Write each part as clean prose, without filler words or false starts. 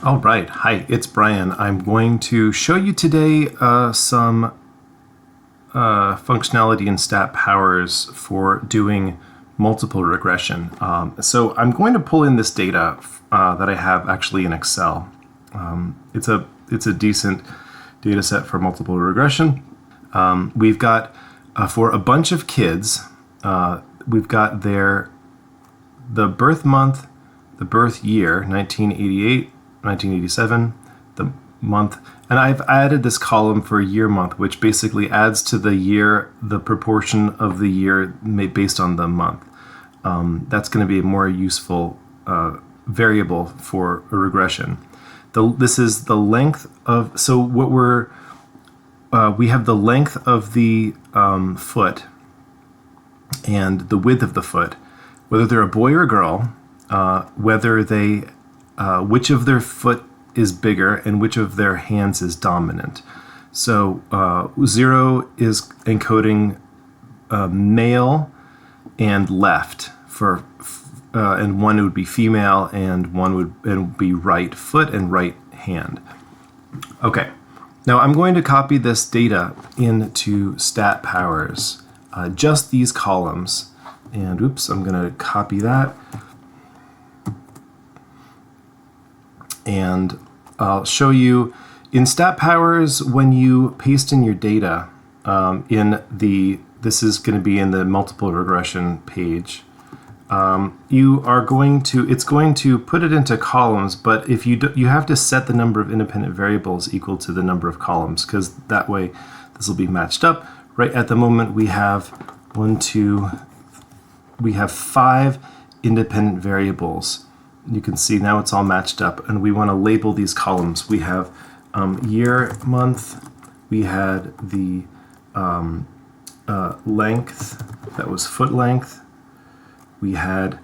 All right, hi, it's Brian. I'm going to show you today some functionality in StatPowers for doing multiple regression. So I'm going to pull in this data that I have actually in Excel. It's a decent data set for multiple regression. We've got for a bunch of kids, we've got the birth month, the birth year, 1988, 1987, the month, and I've added this column for year month, which basically adds to the year the proportion of the year based on the month. That's going to be a more useful variable for a regression. This is the length of, so what we have the length of the foot and the width of the foot, whether they're a boy or a girl, whether they which of their foot is bigger and which of their hands is dominant. So 0 is encoding male and left for, and 1 would be female, and 1 would be right foot and right hand. Okay, now I'm going to copy this data into StatPowers, just these columns, and oops, I'm going to copy that. And I'll show you in StatPowers when you paste in your data this is going to be in the multiple regression page. It's going to put it into columns, but if you have to set the number of independent variables equal to the number of columns, because that way this will be matched up. Right at the moment we have 5 independent variables. You can see now it's all matched up, and we want to label these columns. We have year, month, we had the length, that was foot length, we had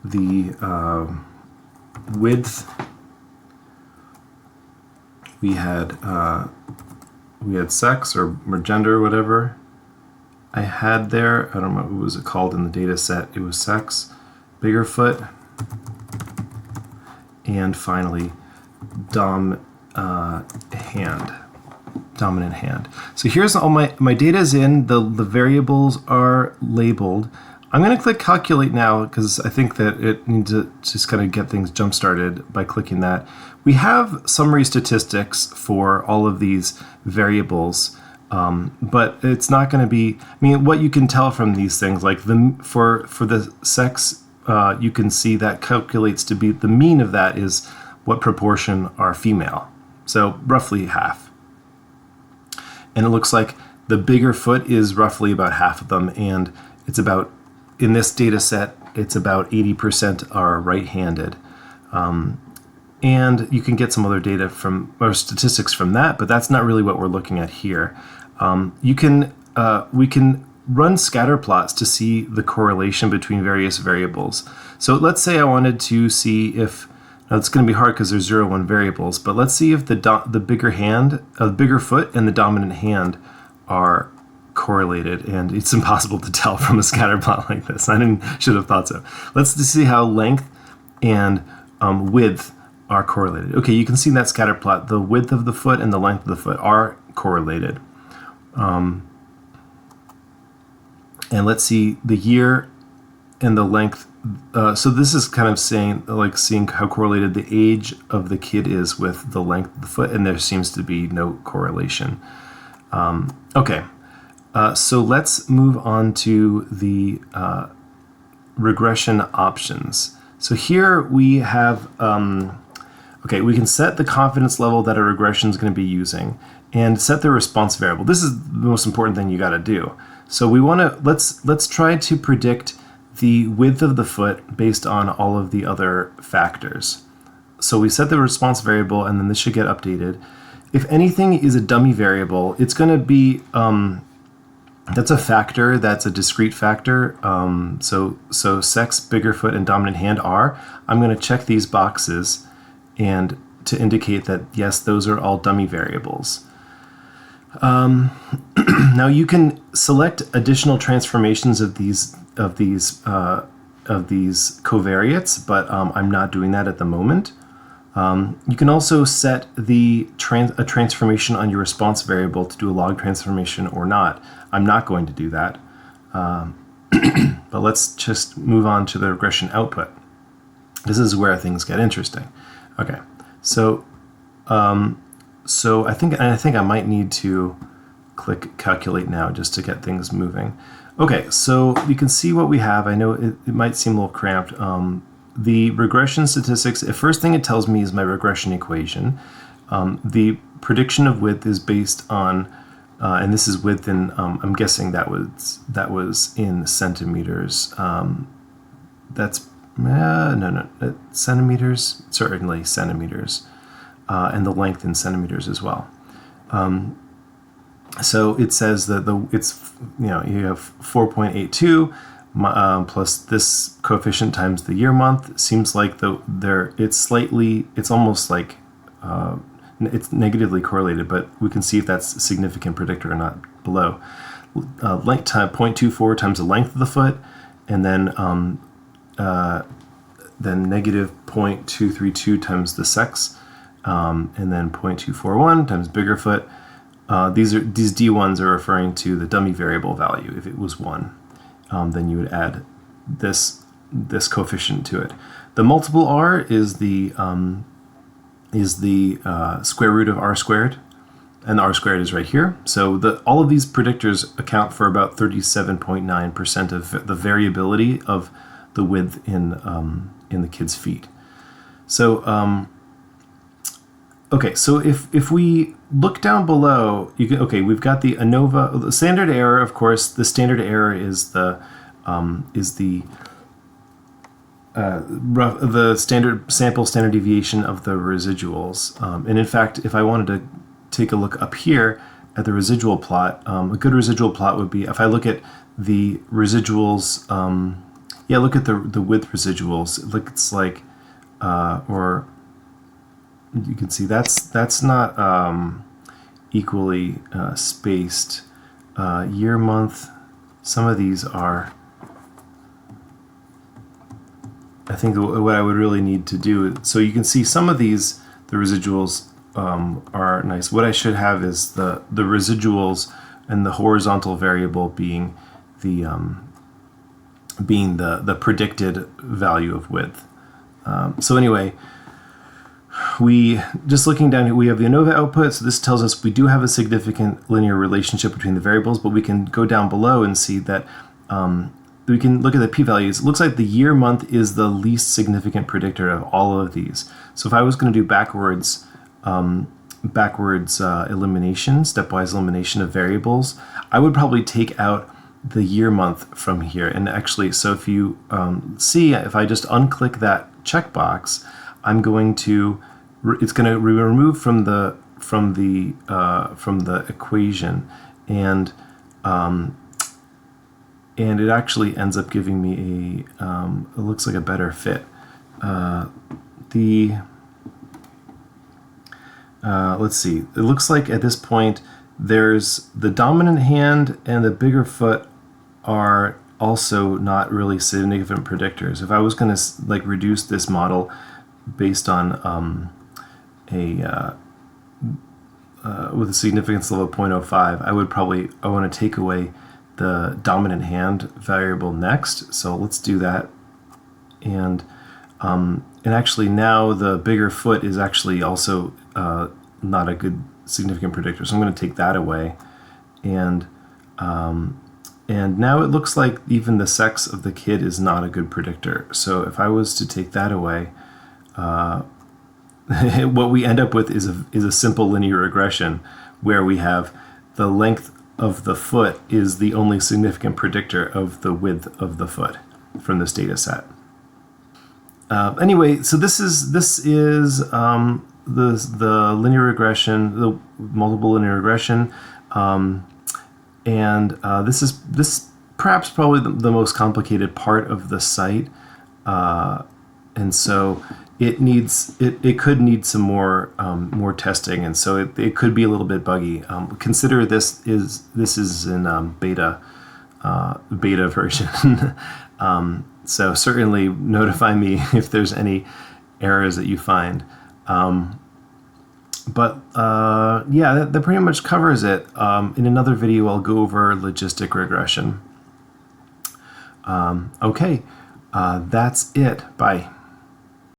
the width, we had sex or gender, whatever I had there. I don't know, what was it called in the data set? It was sex, bigger foot, and finally dominant hand. So here's all my data is in, the variables are labeled. I'm going to click calculate now because I think that it needs to just kind of get things jump started by clicking that. We have summary statistics for all of these variables, but it's not going to be, I mean, what you can tell from these things, like for the sex, you can see that calculates to be, the mean of that is what proportion are female. So roughly half. And it looks like the bigger foot is roughly about half of them, and it's about, in this data set, it's about 80% are right-handed. And you can get some other data from, or statistics from that, but that's not really what we're looking at here. We can run scatter plots to see the correlation between various variables. So let's say I wanted to see if, now it's going to be hard because there's 0, 1 variables, but let's see if the bigger foot and the dominant hand are correlated, and it's impossible to tell from a scatter plot like this. Should have thought so. Let's see how length and width are correlated. Okay, you can see in that scatter plot the width of the foot and the length of the foot are correlated. And let's see the year and the length. So this is kind of saying, like, seeing how correlated the age of the kid is with the length of the foot, and there seems to be no correlation. Okay, so let's move on to the regression options. So here we have, okay, we can set the confidence level that a regression is going to be using and set the response variable. This is the most important thing you got to do. So we want to, let's try to predict the width of the foot based on all of the other factors. So we set the response variable, and then this should get updated. If anything is a dummy variable, it's going to be, that's a factor, that's a discrete factor. So sex, bigger foot, and dominant hand are. I'm going to check these boxes and to indicate that yes, those are all dummy variables. Now you can select additional transformations of these covariates, but I'm not doing that at the moment. You can also set a transformation on your response variable to do a log transformation or not. I'm not going to do that. But let's just move on to the regression output. This is where things get interesting. Okay, so I think I might need to click calculate now just to get things moving. Okay, so you can see what we have. I know it might seem a little cramped. The regression statistics, the first thing it tells me is my regression equation. The prediction of width is based on, and this is width in, I'm guessing that was in centimeters. That's, no, centimeters, certainly centimeters, and the length in centimeters as well. So it says that you have 4.82 plus this coefficient times the year month. Seems like it's almost like it's negatively correlated, but we can see if that's a significant predictor or not below. Length time 0.24 times the length of the foot, and then negative 0.232 times the sex, and then 0.241 times bigger foot. These D1s are referring to the dummy variable value. If it was 1, then you would add this coefficient to it. The multiple r is the square root of r squared, and the r squared is right here. So all of these predictors account for about 37.9% of the variability of the width in the kid's feet. So okay, so if we look down below, we've got the ANOVA, the standard error. Of course, the standard error is the standard standard deviation of the residuals. And in fact, if I wanted to take a look up here at the residual plot, a good residual plot would be if I look at the residuals. Look at the width residuals. It's like, or you can see that's not equally spaced. Year, month, some of these are. I think what I would really need to do, so you can see some of these, the residuals are nice. What I should have is the residuals and the horizontal variable being the predicted value of width. So anyway, just looking down here, we have the ANOVA output. So this tells us we do have a significant linear relationship between the variables, but we can go down below and see that we can look at the p-values. It looks like the year month is the least significant predictor of all of these. So if I was going to do backwards elimination, stepwise elimination of variables, I would probably take out the year month from here. And actually, so if you see, if I just unclick that checkbox, I'm going to, it's going to be removed from the equation, and it actually ends up giving me it looks like a better fit. Let's see. It looks like at this point there's the dominant hand and the bigger foot are also not really significant predictors. If I was going to reduce this model based on with a significance level of 0.05, I want to take away the dominant hand variable next. So let's do that. And actually now the bigger foot is actually also not a good significant predictor. So I'm going to take that away. And now it looks like even the sex of the kid is not a good predictor. So if I was to take that away, what we end up with is a simple linear regression where we have the length of the foot is the only significant predictor of the width of the foot from this data set. Anyway, so this is the linear regression, the multiple linear regression, and this perhaps probably the most complicated part of the site, and so it could need some more testing, and so it could be a little bit buggy. Consider this is in beta version. So certainly notify me if there's any errors that you find. Yeah, that pretty much covers it. In another video, I'll go over logistic regression. Okay, that's it. Bye.